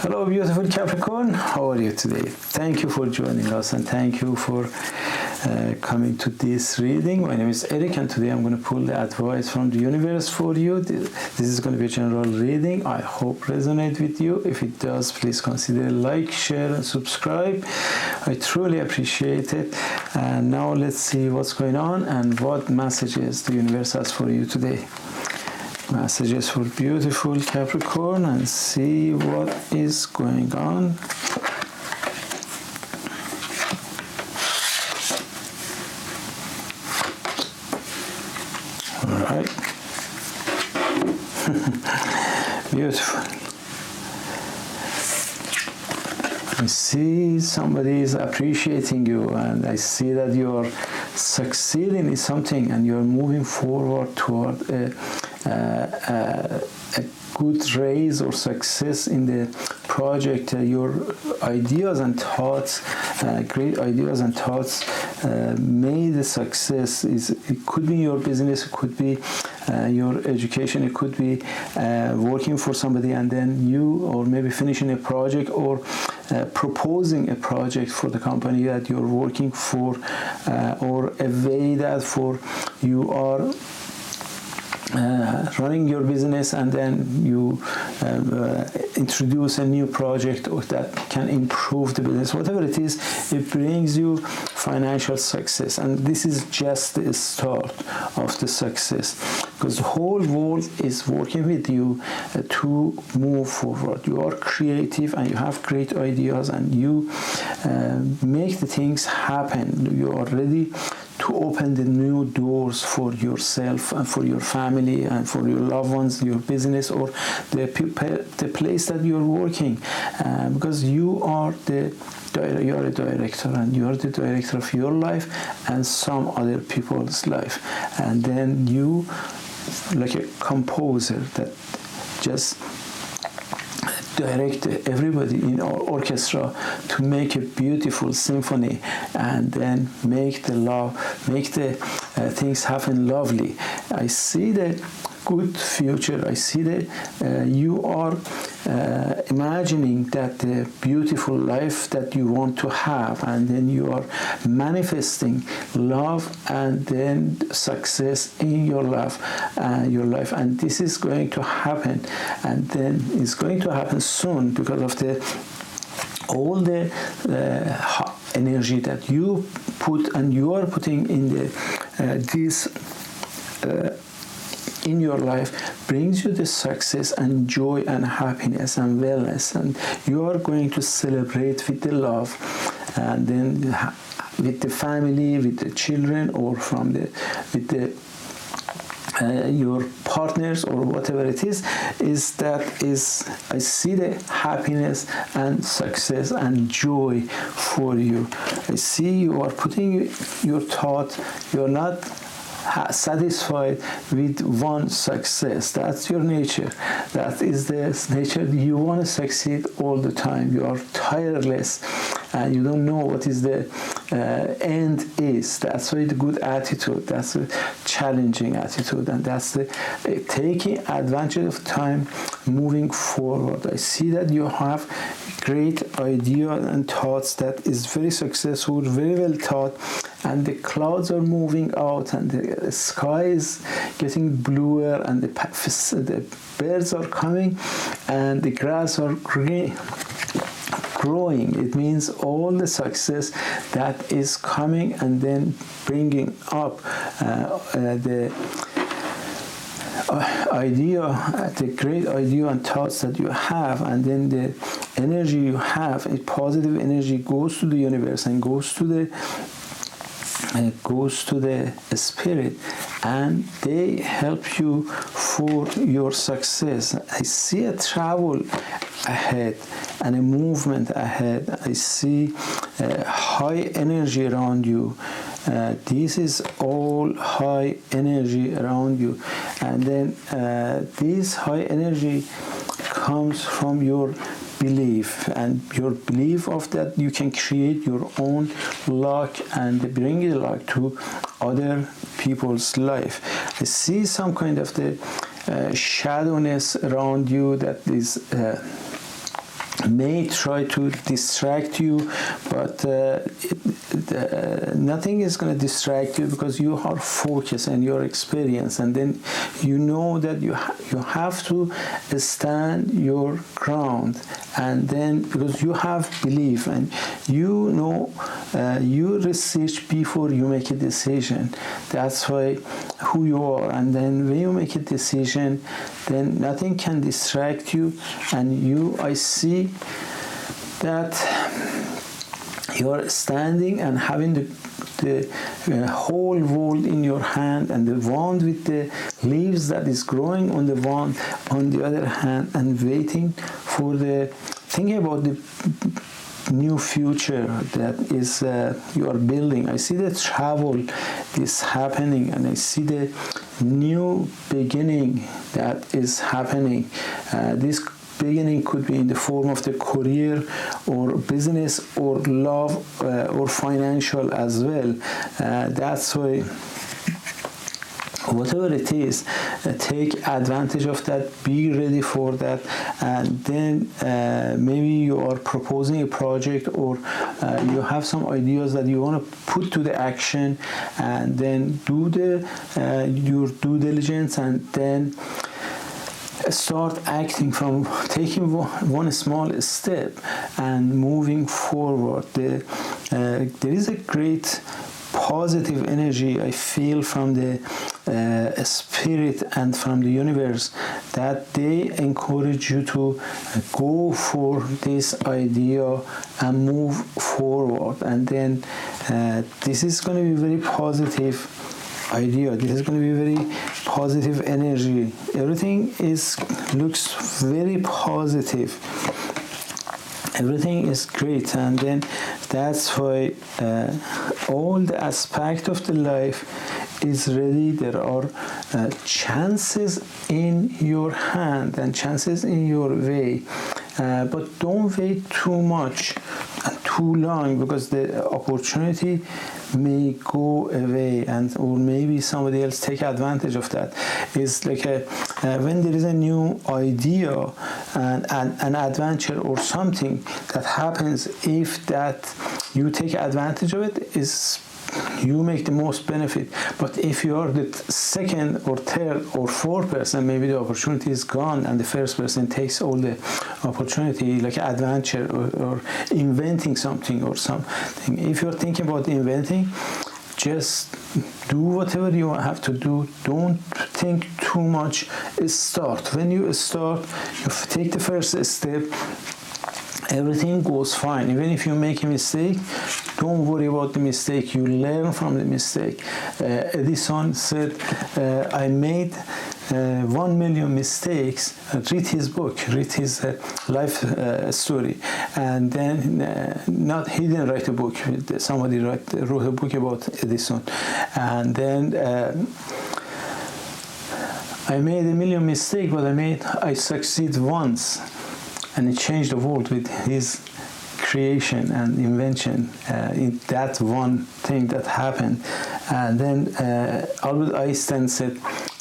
Hello, beautiful Capricorn. How are you today? Thank you for joining us and thank you for coming to this reading. My name is Eric and today I'm going to pull the advice from the universe for you. This is going to be a general reading. I hope resonate with you. If it does, please consider like, share and subscribe. I truly appreciate it. And now let's see what's going on and what messages the universe has for you today. Messages for beautiful Capricorn and see what is going on. All right. Beautiful. I see somebody is appreciating you and I see that you're succeeding in something and you're moving forward toward a good raise or success in the project. Your ideas and thoughts, great ideas and thoughts made a success. It could be your business, it could be your education, it could be working for somebody and then you, or maybe finishing a project or proposing a project for the company that you're working for, or a way that for you are running your business and then you introduce a new project that can improve the business. Whatever it is, it brings you financial success, and this is just the start of the success, because the whole world is working with you to move forward. You are creative and you have great ideas and you make the things happen. You are ready to open the new doors for yourself and for your family and for your loved ones, your business, or the place that you're working, because you are a director and you are the director of your life and some other people's life, and then you, like a composer that just direct everybody in our orchestra to make a beautiful symphony and then make the things happen lovely. I see the good future. I see that you are imagining that the beautiful life that you want to have, and then you are manifesting love and then success in your life, and this is going to happen, and then it's going to happen soon because of all the energy that you put and you are putting in this in your life brings you the success and joy and happiness and wellness, and you are going to celebrate with the love and then with the family, with the children, or your partners or whatever it is I see the happiness and success and joy for you. I see you are putting your thought, you're not satisfied with one success. That's your nature. That is the nature. You want to succeed all the time. You are tireless and you don't know what is the end is. That's why the good attitude, that's a challenging attitude, and that's the taking advantage of time, moving forward. I see that you have great idea and thoughts that is very successful, very well thought, and the clouds are moving out and the sky is getting bluer and the birds are coming and the grass are growing. It means all the success that is coming and then bringing up the idea, the great idea and thoughts that you have, and then the energy you have, a positive energy goes to the universe and goes to the spirit, and they help you for your success. I see a travel ahead and a movement ahead. I see high energy around you. This is all high energy around you, and then this high energy comes from your belief, and your belief of that you can create your own luck and bring the luck to other people's life. I see some kind of the shadowness around you that is may try to distract you, but nothing is going to distract you, because you are focused and your experience, and then you know that you have to stand your ground, and then because you have belief and you know you research before you make a decision. That's why who you are, and then when you make a decision, then nothing can distract you, and I see that you're standing and having the whole world in your hand, and the wand with the leaves that is growing on the wand on the other hand, and waiting for thinking about the new future that is you are building. I see the travel is happening, and I see the new beginning that is happening. This beginning could be in the form of the career or business or love or financial as well. That's why whatever it is, take advantage of that, be ready for that, and then maybe you are proposing a project, or you have some ideas that you want to put to the action, and then do your due diligence, and then start acting from taking one small step and moving forward. There is a great positive energy I feel from the spirit and from the universe, that they encourage you to go for this idea and move forward. And then this is going to be very positive idea. This is going to be very positive energy. Everything looks very positive. Everything is great, and then that's why all the aspect of the life is ready. There are chances in your hand and chances in your way, but don't wait too much and too long, because the opportunity may go away, and or maybe somebody else take advantage of that. It's like when there is a new idea and an adventure or something that happens, if that you take advantage of it, is you make the most benefit. But if you are the second or third or fourth person, maybe the opportunity is gone, and the first person takes all the opportunity, like adventure or inventing something or something. If you're thinking about inventing, just do whatever you have to do. Don't think too much. Start. When you start, you take the first step, everything goes fine. Even if you make a mistake, don't worry about the mistake. You learn from the mistake. Edison said, I made 1 million mistakes. Read his book, read his life story. And then, he didn't write a book. Somebody wrote a book about Edison. And then I made 1 million mistakes, but I succeed once. And he changed the world with his creation and invention in that one thing that happened. And then Albert Einstein said,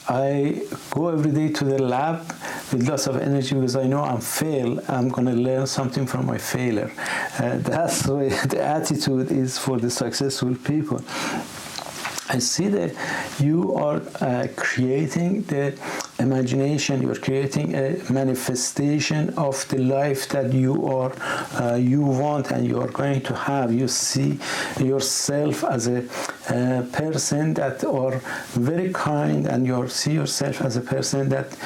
I go every day to the lab with lots of energy, because I know I'm going to learn something from my failure. That's the way the attitude is for the successful people. I see that you are creating the imagination, you're creating a manifestation of the life that you want and you are going to have. You see yourself as a person that are very kind, and you see yourself as a person that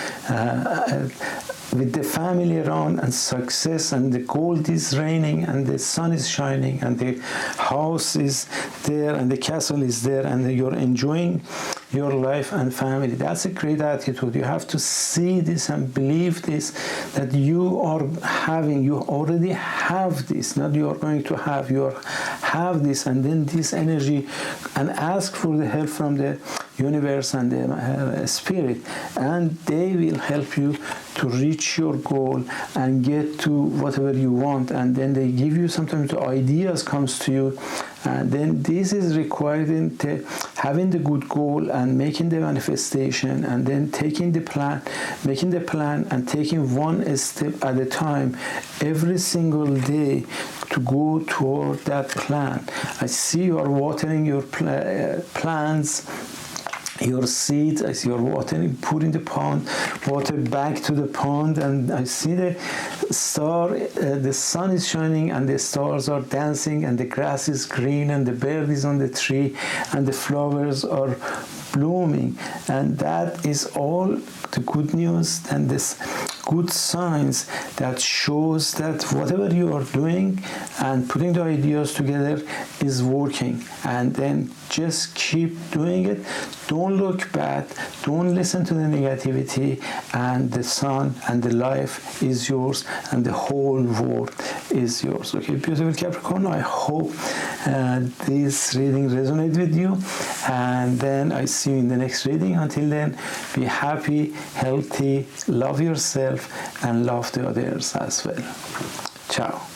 with the family around and success, and the gold is raining and the sun is shining and the house is there and the castle is there, and you're enjoying your life and family. That's a great attitude. You have to see this and believe this, that you already have this, not you are going to have, have this, and then this energy, and ask for the help from the universe and the spirit, and they will help you to reach your goal and get to whatever you want. And then they give you, sometimes the ideas comes to you, and then this is required in having the good goal and making the manifestation, and then taking the plan, making the plan, and taking one step at a time every single day to go toward that plan. I see you are watering your plants, your seeds. I see you're watering, putting the pond, water back to the pond, and I see the star, the sun is shining, and the stars are dancing, and the grass is green, and the bird is on the tree, and the flowers are blooming. And that is all the good news and this good signs that shows that whatever you are doing and putting the ideas together is working. And then just keep doing it. Don't look back. Don't listen to the negativity. And the sun and the life is yours, and the whole world is yours. Okay, beautiful Capricorn. I hope this reading resonates with you. And then I see you in the next reading. Until then, be happy, healthy, love yourself, and love the others as well. Ciao.